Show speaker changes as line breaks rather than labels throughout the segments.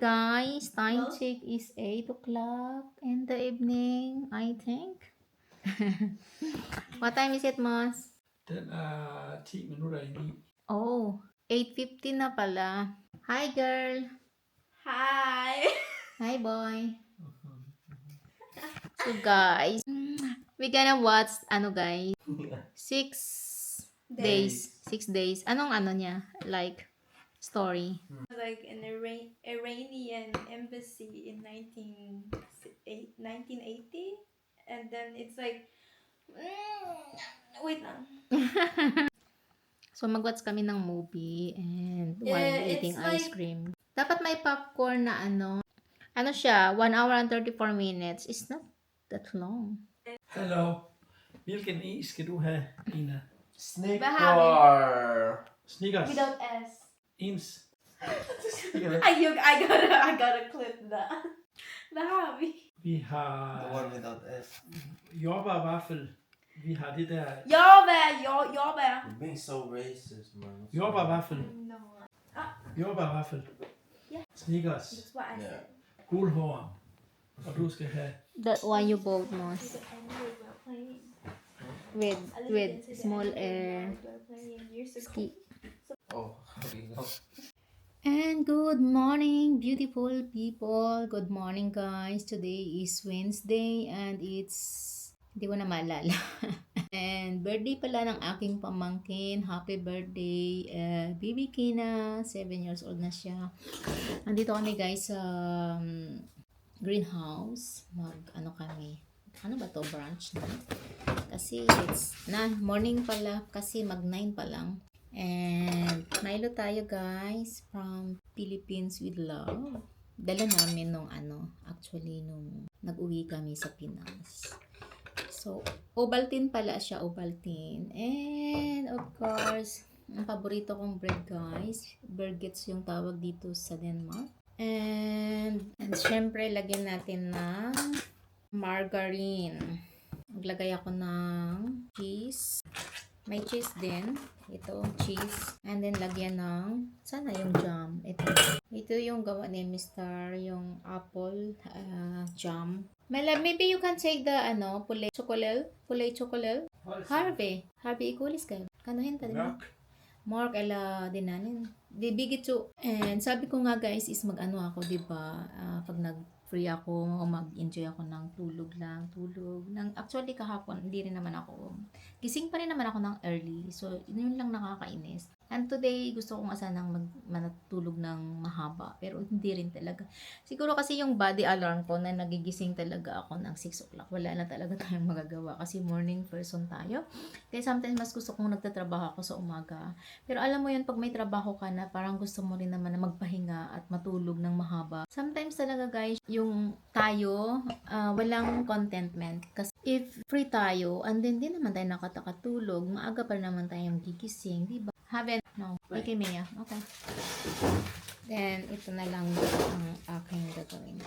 guys. Time check is 8 o'clock in the evening, I think. What time is it, Mas?
Den er 10 minutter inde i.
Oh, 8:50 na pala. Hi, girl.
Hi.
Hi, boy. So, guys, we're gonna watch, guys, 6 days. 6 days. Anong niya? Like, story.
Like an Iranian embassy in 1980, and then it's like, wait lang.
So, mag-watch kami ng movie and while
Yeah,
eating
it's
ice
like-
cream. Dapat may popcorn na ano siya, 1 hour and 34 minutes. It's not that long.
Hallo. Hvilken is skal du have, Ina?
Snickers.
Snickers.
Without S.
Ens.
I gotta clip that. Bahabi.
Vi
The
har
one without S.
jordbærvaffel. Vi har det der
Jordbær.
You're being so racist, man.
jordbærvaffel.
No.
Jordbærvaffel.
Yeah.
Snickers.
That's what I
Yeah.
said.
Guldhorn. Og du skal have
That one you bought, Mos. With small ski.
Oh, okay, go.
And good morning, beautiful people. Good morning, guys. Today is Wednesday and it's, hindi ko na maalala. And birthday pala ng aking pamangkin. Happy birthday, Bibi Kina. 7 years old na siya. Nandito kami, guys, sa greenhouse. Kami. Ano ba to? Brunch na. Kasi it's morning pala. Kasi mag 9 pa lang. And Milo tayo, guys, from Philippines with love. Dala namin nung nag-uwi kami sa Pinas. So, Ovaltine pala siya, Ovaltine. And of course, ang paborito kong bread, guys, baguettes yung tawag dito sa Denmark. And syempre, lagyan natin ng margarine. Maglagay ako ng cheese. May cheese din. Ito, cheese. And then, lagyan ng, sana yung jam. Ito yung gawa ni Mr. Yung apple jam. Mela, maybe you can take the, pulay chocolate. Harvey, ikulis kayo. Kanuhin ta din.
mørk.
Mark, dinanin. Bigit to. And sabi ko nga, guys, is ako, diba? Pag free ako, mag-enjoy ako ng tulog. Actually, kahapon, hindi rin naman ako. Gising pa rin naman ako ng early. So, yun lang nakakainis. And today, gusto kong asanang manatulog ng mahaba. Pero hindi rin talaga. Siguro kasi yung body alarm ko na nagigising talaga ako ng 6 o'clock. Wala na talaga tayong magagawa. Kasi morning person tayo. Kaya sometimes mas gusto kong nagtatrabaho ako sa umaga. Pero alam mo yun, pag may trabaho ka na, parang gusto mo rin naman na magpahinga at matulog ng mahaba. Sometimes talaga, guys, yung tayo, walang contentment. Kasi if free tayo, and then di naman tayo nakatulog, maaga pa naman tayong gigising, diba? No. Okay, Mia. Okay. Then, ito na lang ang aking gagawin.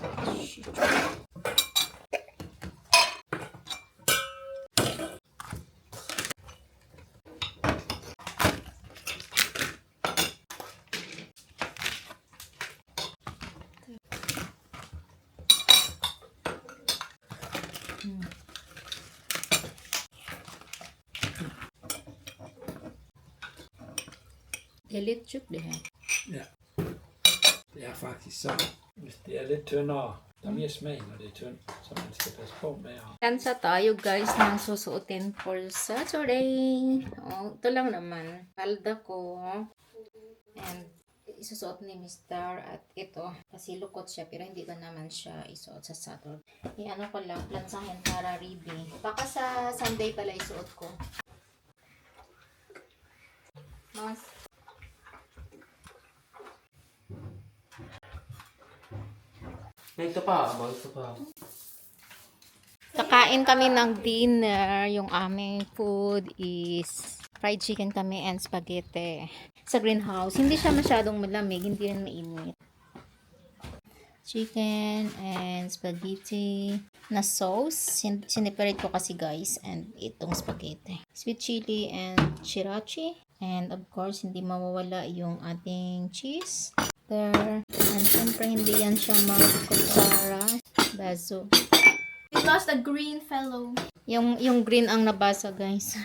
Det er lidt tykt, det her.
Ja. Det er faktisk så. Hvis det er lidt tyndere, der er mere smag, når det er tyndt. Så man skal passe på med at...
Tansa tayo, guys, ng susuotin for Saturday. Oh, ito lang naman. Palda ko. And isusuot ni Mr. At ito. Kasi lukot siya, pero hindi ko naman siya isuot sa Saturday. Ano ko lang, plansahin para ribi. Baka sa Sunday pala isuot ko. Mas.
Ito pa.
Kakain kami ng dinner. Yung aming food is fried chicken kami and spaghetti. Sa greenhouse. Hindi siya masyadong malamig. Hindi rin mainit. Chicken and spaghetti na sauce. Sineparate ko kasi, guys. And itong spaghetti. Sweet chili and sriracha. And of course, hindi mawawala yung ating cheese. And syempre, Siyempre, hindi yan siya magkutsara. Baso.
We lost a green fellow.
Yung green ang nabasa, guys.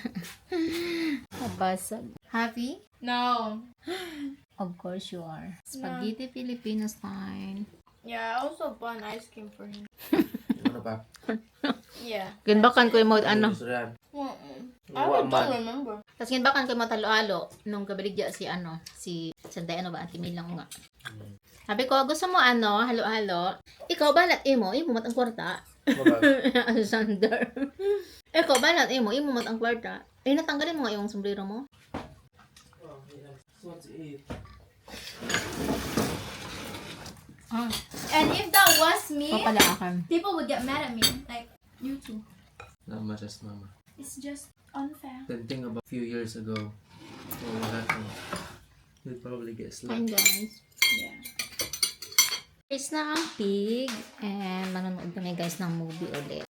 Nabasa. Happy?
No.
Of course you are. Spaghetti Filipino style.
Yeah, I also bought an ice cream for him.
Ano ba?
Yeah.
Ginbakan ko yung mga ano.
Gusto yan.
I don't remember.
Tapos ginbakan ko yung mga talo-alo nung kabaligya si Sanday ano ba, Ate Milang nga. Sabi ko, gusto mo ano, halo-halo? Ikaw balat imo mat ang kwarta.
Ano ba?
Sander. Ikaw balat imo mat ang kwarta. Eh, natanggalin mo nga yung sombrero mo.
Oh, yeah. So what's it?
Ah,
And if that was me,
pala akan.
people would get mad at me. Like, you too.
Not much as mama.
It's just unfair.
Then think about a few years ago. What would happen? You'd probably get
Fine,
slapped.
guys.
Yeah.
Is na ang pig. And manonood kami guys ng movie ulit.